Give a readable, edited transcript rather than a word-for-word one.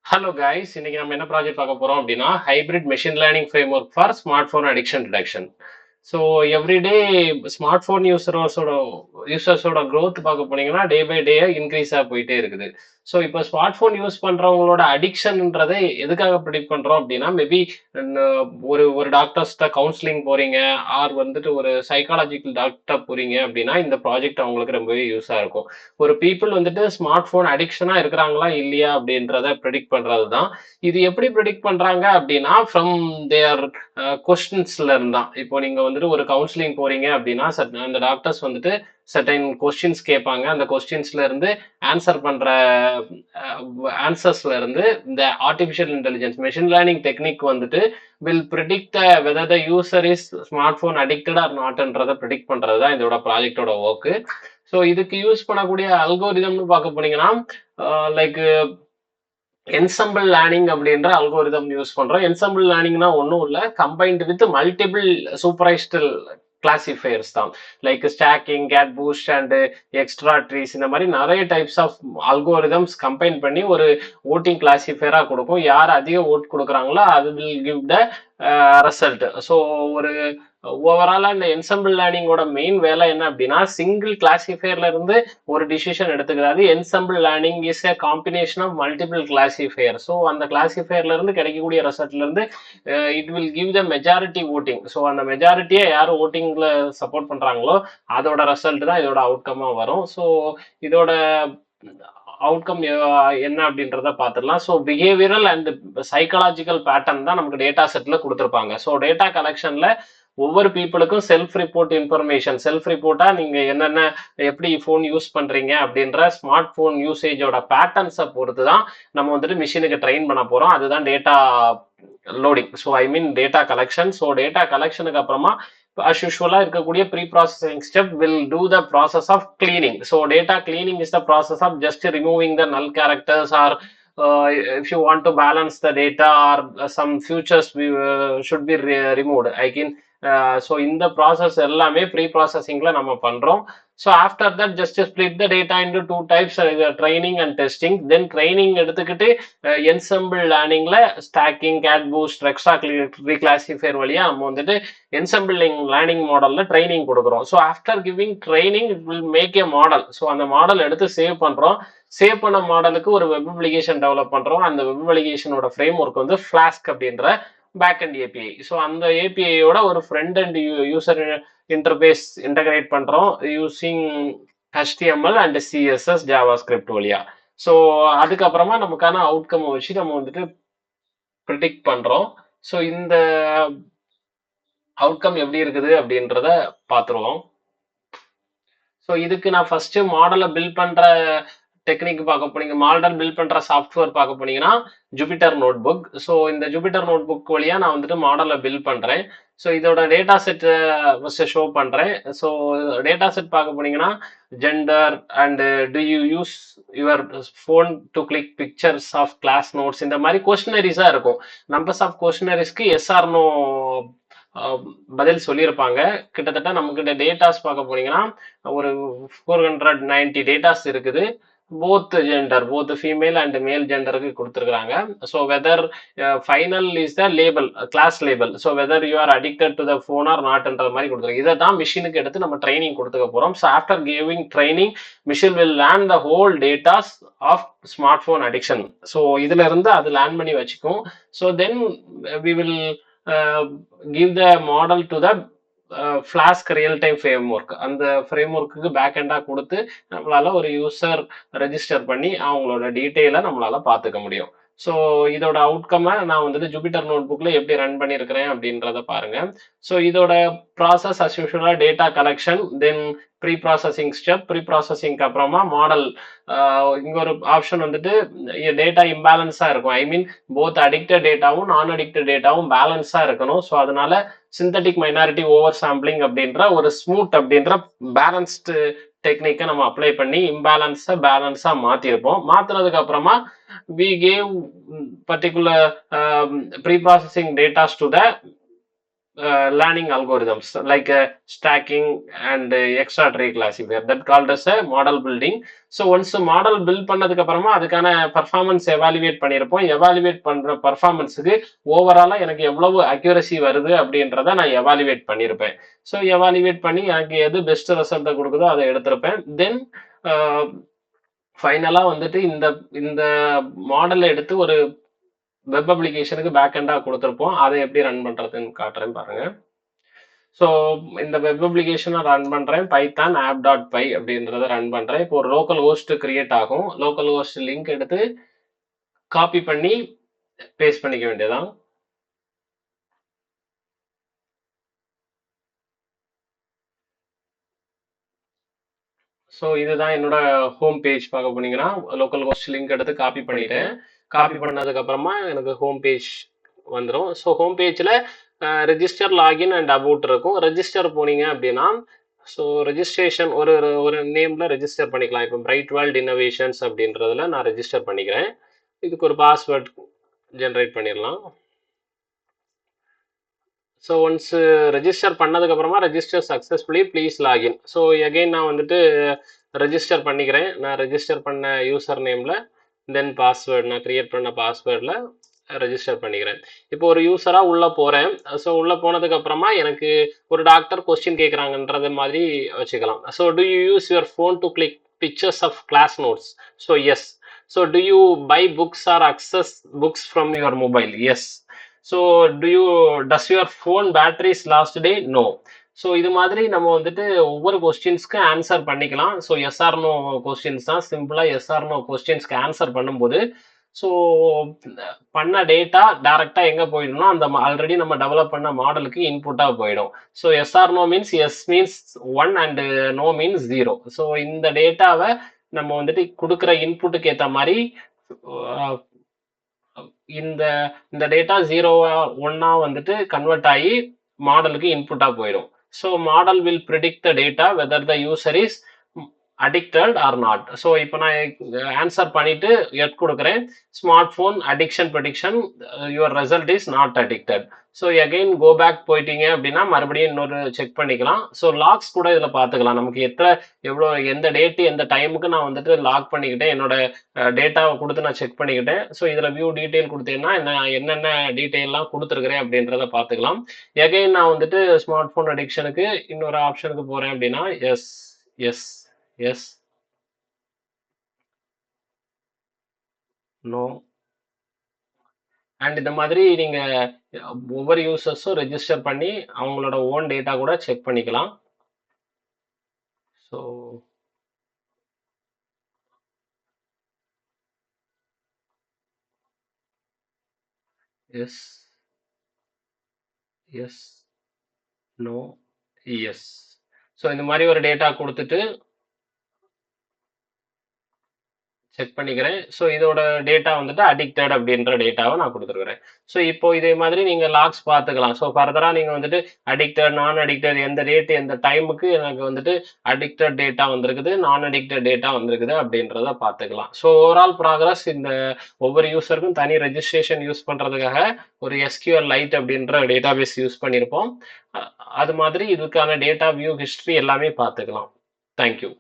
Hello guys, இன்னைக்கு நம்ம என்ன ப்ராஜெக்ட் பார்க்க போறோம் அப்படின்னா hybrid machine learning framework for smart phone addiction detection. So everyday smart phone யூசர்ஸோட growth பார்க்க போனீங்கன்னா டே பை டே இன்க்ரீஸாக போயிட்டே இருக்குது. ஸோ இப்போ ஸ்மார்ட் ஃபோன் யூஸ் பண்றவங்களோட அடிக்ஷன்ன்றதை எதுக்காக ப்ரிடிக்ட் பண்றோம் அப்படின்னா மேபி ஒரு ஒரு டாக்டர்ஸ்ட கவுன்சிலிங் போறீங்க ஆர் வந்துட்டு ஒரு சைக்காலஜிக்கல் டாக்டர் போறீங்க அப்படின்னா இந்த ப்ராஜெக்ட் அவங்களுக்கு ரொம்பவே யூஸாக இருக்கும். ஒரு பீப்புள் வந்துட்டு ஸ்மார்ட் ஃபோன் அடிக்ஷனா இருக்கிறாங்களா இல்லையா அப்படின்றத ப்ரெடிக்ட் பண்றது தான். இது எப்படி ப்ரெடிக்ட் பண்றாங்க அப்படின்னா ஃப்ரம் தேர் கொஸ்டின்ஸ்ல இருந்தா. இப்போ நீங்க வந்துட்டு ஒரு கவுன்சிலிங் போறீங்க அப்படின்னா அந்த டாக்டர்ஸ் வந்துட்டு சர்டைன் கொஸ்டின்ஸ் கேட்பாங்க. அந்த கொஸ்டின்ஸ்ல இருந்து ஆன்சர் பண்ற ஆன்சர்ஸ்ல இருந்து இந்த artificial intelligence machine learning technique வந்துட்டு will predict whether the user is smart phone addicted or நாட்ன்றதை ப்ரிடிக்ட் பண்றது தான் இதோட ப்ராஜெக்டோட ஒர்க்கு. ஸோ இதுக்கு யூஸ் பண்ணக்கூடிய அல்கோரிதம்னு பார்க்க போனீங்கன்னா லைக் என்சம்பிள் லேர்னிங் அப்படின்ற அல்கோரிதம் யூஸ் பண்றோம். என்சம்பிள் லேர்னிங்னா ஒன்றும் இல்லை, combined with multiple supervised classifiers தான். Like stacking, CatBoost and extra trees, இந்த மாதிரி நிறைய டைப்ஸ் ஆஃப் அல்கோரிதம்ஸ் கம்பைன் பண்ணி ஒரு ஓட்டிங் கிளாசிஃபையரா கொடுக்கும். யார் அதிக ஓட் கொடுக்குறாங்களோ அது will give the result. So ஒரு ஓவராலா இந்த என்சம்பிள் லேர்னிங்கோட மெயின் வேலை என்ன அப்படின்னா சிங்கிள் கிளாசிஃபையர்ல இருந்து ஒரு டிசிஷன் எடுத்துக்கிறாரு. Ensemble learning is a combination of multiple classifier. So அந்த கிளாசிஃபையர்ல இருந்து கிடைக்கக்கூடிய ரிசல்ட்ல இருந்து it will give the majority voting. So அந்த மெஜாரிட்டியை யார் ஓட்டிங்ல சப்போர்ட் பண்றாங்களோ அதோட ரிசல்ட் தான் இதோட அவுட்கமா வரும். ஸோ இதோட அவுட்கம் என்ன அப்படின்றத பார்த்துடலாம். So behavioural and psychological pattern தான் நமக்கு டேட்டா செட்ல கொடுத்துருப்பாங்க. ஸோ டேட்டா கலெக்ஷன்ல ஒவ்வொரு பீப்புளுக்கும் செல்ஃப் ரிப்போர்ட் இன்ஃபர்மேஷன், செல்ஃப் ரிப்போர்ட்டா நீங்க என்னென்ன எப்படி ஃபோன் யூஸ் பண்றீங்க அப்படின்ற ஸ்மார்ட் ஃபோன் யூசேஜோட பேட்டர்ன்ஸை பொறுத்து தான் நம்ம வந்துட்டு மிஷினுக்கு ட்ரெயின் பண்ண போறோம். அதுதான் data loading. So I mean data collection. So data கலெக்ஷனுக்கு அப்புறமா as usual இருக்கக்கூடிய pre-processing step will do the process of cleaning. So data cleaning is the process of just removing the null characters or if you want to balance the data or some futures should be removed. I can so இந்த process எல்லாமே ப்ரீ ப்ராசஸிங்ல நம்ம பண்றோம். So after that just split the data into two types, training and testing. Then training எடுத்துக்கிட்டு ensemble லேர்னிங்ல stacking, CatBoost, extra tree classifier வழியா நம்ம வந்துட்டு என்சம்பிள் லேர்னிங் மாடல்ல ட்ரைனிங் கொடுக்குறோம். So after giving training it will make a model. So அந்த model எடுத்து save பண்றோம். சேவ் பண்ண மாடலுக்கு ஒரு வெப் அப்ளிகேஷன் டெவலப் பண்றோம். அந்த வெப் அப்ளிகேஷனோட ஃப்ரேம் ஒர்க் வந்து ஃபிளாஸ்க் அப்படின்ற பேக்அண்ட் ஏபிஐ. ஸோ அந்த ஏபிஐயோட ஒரு front and user interface integrate பண்றோம் using HTML and CSS JavaScript வழியா. ஸோ அதுக்கப்புறமா நமக்கான அவுட்கம் வச்சு நம்ம வந்துட்டு ப்ரிடிக்ட் பண்றோம். ஸோ இந்த அவுட்கம் எப்படி இருக்குது அப்படின்றத பார்த்துருவோம். ஸோ இதுக்கு நான் ஃபர்ஸ்ட் மாடலை பில்ட் பண்ற டெக்னிக் பார்க்க போனீங்க, மாடல் பில்ட் பண்ற சாஃப்ட்வேர் பார்க்க போனீங்கன்னா ஜூபிட்டர் நோட் புக். ஸோ இந்த ஜூபிட்டர் நோட் புக் வழியா நான் வந்துட்டு மாடலை பில்ட் பண்றேன். ஸோ இதோட டேட்டா செட் ஃபர்ஸ்ட் ஷோ பண்றேன். ஸோ டேட்டா செட் பார்க்க போனீங்கன்னா gender and do you use your phone to click pictures of class notes, இந்த மாதிரி கொஸ்டினரிஸா இருக்கும். நம்பர்ஸ் ஆஃப் கொஸ்டினரிஸ்க்கு எஸ்ஆர்னோ பதில் சொல்லியிருப்பாங்க. கிட்டத்தட்ட நமக்கு டேட்டாஸ் பார்க்க போனீங்கன்னா ஒரு 490 டேட்டாஸ் இருக்குது. Both gender, both female and male ஜெண்டருக்கு கொடுத்துருக்காங்க. So whether final is the label, class label. So whether you are addicted to the phone or நாட்ன்ற மாதிரி கொடுத்துருக்காங்க. இதை தான் மிஷினுக்கு எடுத்து நம்ம ட்ரைனிங் கொடுத்துக்க போறோம். So after giving training machine will learn the whole datas of smart phone addiction. So இதுல இருந்து அது லேர்ன் பண்ணி வச்சுக்கும். So then we will give the model to the Flask real time framework. அந்த ஃப்ரேம்ஒர்க்கு பேக் எண்டா கொடுத்து நம்மளால ஒரு யூசர் ரெஜிஸ்டர் பண்ணி அவங்களோட டீட்டெயிலை நம்மளால பார்த்துக்க முடியும். ஸோ இதோட அவுட்கமை நான் வந்துட்டு ஜூபிட்டர் நோட் புக்ல எப்படி ரன் பண்ணியிருக்கிறேன் அப்படின்றத பாருங்க. ஸோ இதோட ப்ராசஸ் அஸ் யூஷுவலா டேட்டா கலெக்ஷன், தென் ப்ரீ ப்ராசஸிங் ஸ்டெப். ப்ரீ ப்ராசஸிங்க்கு அப்புறமா மாடல். இங்க ஒரு ஆப்ஷன் வந்துட்டு டேட்டா இம்பேலன்ஸா இருக்கும். ஐ மீன் போத் அடிக்டட் டேட்டாவும் நான் அடிக்டட் டேட்டாவும் பேலன்ஸா இருக்கணும். ஸோ அதனால சிந்தட்டிக் மைனாரிட்டி ஓவர் சாம்பிளிங் அப்படின்ற ஒரு ஸ்மூத் அப்படின்ற பேலன்ஸ்டு டெக்னிக்கை நம்ம அப்ளை பண்ணி இம்பேலன்ஸை பேலன்ஸா மாத்திருப்போம். மாத்தினதுக்கு அப்புறமா we gave particular pre-processing data to the learning algorithms like stacking and extra tree classifier that called as a model building. So once மாடல் build பண்ணதுக்கு அப்புறமா அதுக்கான பர்ஃபார்மன்ஸ் எவாலுவேட் பண்ணியிருப்போம். எவாலுவேட் பண்ற பர்ஃபார்மன்ஸுக்கு ஓவராலா எனக்கு எவ்வளவு அக்யூரசி வருது அப்படின்றத நான் எவாலுவேட் பண்ணியிருப்பேன். ஸோ எவாலுவேட் பண்ணி எனக்கு எது பெஸ்ட் ரிசல்ட்டை கொடுக்குதோ அதை எடுத்திருப்பேன். தென் ஃபைனலா வந்துட்டு இந்த இந்த மாடலை எடுத்து ஒரு வெப் அப்ளிகேஷனுக்கு பேக் எண்டா கொடுத்துருப்போம். அதை எப்படி ரன் பண்றதுன்னு காட்டுறேன் பாருங்க. ஸோ இந்த வெப் அப்ளிகேஷனை ரன் பண்றேன். பைத்தான் app.py அப்படின்றத ரன் பண்றேன். இப்போ ஒரு லோக்கல் ஹோஸ்ட் கிரியேட் ஆகும். லோக்கல் ஹோஸ்ட் லிங்க் எடுத்து காப்பி பண்ணி பேஸ்ட் பண்ணிக்க வேண்டியதான். ஸோ இதுதான் என்னோட ஹோம் பேஜ் பார்க்க போனீங்கன்னா லோக்கல் ஹோஸ்ட் லிங்க் எடுத்து காப்பி பண்ணிட்டேன். காப்பி பண்ணதுக்கு அப்புறமா எனக்கு ஹோம் பேஜ் வந்துடும். ஸோ ஹோம் பேஜில் ரெஜிஸ்டர் லாகின் அண்ட் அபவுட் இருக்கும். ரெஜிஸ்டர் போனீங்க அப்படின்னா ஸோ ரெஜிஸ்ட்ரேஷன் ஒரு ஒரு நேமில் ரெஜிஸ்டர் பண்ணிக்கலாம். இப்போ பிரைட் வேர்ல்ட் இன்னோவேஷன்ஸ் அப்படின்றதுல நான் ரெஜிஸ்டர் பண்ணிக்கிறேன். இதுக்கு ஒரு பாஸ்வேர்ட் ஜென்ரேட் பண்ணிடலாம். ஸோ ஒன்ஸ் ரெஜிஸ்டர் பண்ணதுக்கப்புறமா register successfully please login. So again நான் வந்துட்டு ரெஜிஸ்டர் பண்ணிக்கிறேன். நான் ரெஜிஸ்டர் பண்ண யூசர் நேமில் தென் பாஸ்வேர்டு நான் க்ரியேட் பண்ண பாஸ்வேர்டில் ரெஜிஸ்டர் பண்ணிக்கிறேன். இப்போ ஒரு யூஸராக உள்ளே போகிறேன். ஸோ உள்ளே போனதுக்கு அப்புறமா எனக்கு ஒரு டாக்டர் கொஸ்டின் கேட்குறாங்கன்றது மாதிரி வச்சுக்கலாம். So do you use your phone to click pictures of class notes? So yes. So do you buy books or access books from your mobile? Yes. So does your phone batteries last day? No. So இது மாதிரி நம்ம வந்துட்டு ஒவ்வொரு கொஸ்டின்ஸ்க்கு answer பண்ணிக்கலாம். So yes or no questions தான். சிம்பிளாக yes or no கொஸ்டின்ஸ்க்கு ஆன்சர் பண்ணும்போது ஸோ பண்ண டேட்டா டைரக்டாக எங்கே போயிடும்னா அந்த ஆல்ரெடி நம்ம டெவலப் பண்ண மாடலுக்கு இன்புட்டாக போயிடும். So yes or no means yes means 1 and no means 0. So இந்த டேட்டாவை நம்ம வந்துட்டு கொடுக்குற இன்புட்டுக்கு ஏற்ற மாதிரி இந்த இந்த டேட்டா 0வா 1ஆ வந்துட்டு கன்வெர்ட் ஆகி மாடலுக்கு இன்புட்டாக போயிடும். So model will predict the data whether the user is addicted or not. So இப்போ நான் ஆன்சர் பண்ணிட்டு எட் கொடுக்குறேன். Smart phone addiction prediction your result is not addicted. So again go back போயிட்டீங்க அப்படின்னா மறுபடியும் இன்னொரு செக் பண்ணிக்கலாம். ஸோ லாக்ஸ் கூட இதில் பார்த்துக்கலாம். நமக்கு எவ்வளோ எந்த டேட்டு எந்த டைமுக்கு நான் வந்துட்டு லாக் பண்ணிக்கிட்டேன், என்னோட டேட்டாவை கொடுத்து நான் செக் பண்ணிக்கிட்டேன். ஸோ இதில் வியூ டீட்டெயில் கொடுத்தீங்கன்னா என்னென்ன டீட்டெயிலாம் கொடுத்துருக்குறேன் அப்படின்றத பார்த்துக்கலாம். எகெயின் நான் வந்துட்டு ஸ்மார்ட் ஃபோன் அடிக்ஷனுக்கு இன்னொரு ஆப்ஷனுக்கு போகிறேன் அப்படின்னா yes yes yes no and இந்த மாதிரி நீங்க ஒவ்வொரு யூசர்ஸும் ரெஜிஸ்டர் பண்ணி அவங்களோட ஓன் டேட்டா கூட செக் பண்ணிக்கலாம். So yes yes no yes. So இந்த மாதிரி ஒரு டேட்டா கொடுத்துட்டு செக் பண்ணிக்கிறேன். ஸோ இதோட டேட்டா வந்துட்டு அடிக்டட் அப்படின்ற டேட்டாவை நான் கொடுத்துருக்குறேன். ஸோ இப்போ இதே மாதிரி நீங்கள் லாக்ஸ் பார்த்துக்கலாம். ஸோ ஃபர்தராக நீங்கள் வந்துட்டு அடிக்டட் நான் அடிக்டட் எந்த டேட்டு எந்த டைமுக்கு எனக்கு வந்துட்டு அடிக்டட் டேட்டா வந்திருக்குது, நான் அடிக்டட் டேட்டா வந்திருக்குது அப்படின்றத பார்த்துக்கலாம். ஸோ ஓவரால் ப்ராக்ரஸ் இந்த ஒவ்வொரு யூசருக்கும் தனி ரெஜிஸ்ட்ரேஷன் யூஸ் பண்ணுறதுக்காக ஒரு SQL லைட் அப்படின்ற டேட்டாபேஸ் யூஸ் பண்ணியிருப்போம். அது மாதிரி இதுக்கான டேட்டா வியூ ஹிஸ்ட்ரி எல்லாமே பார்த்துக்கலாம். தேங்க்யூ.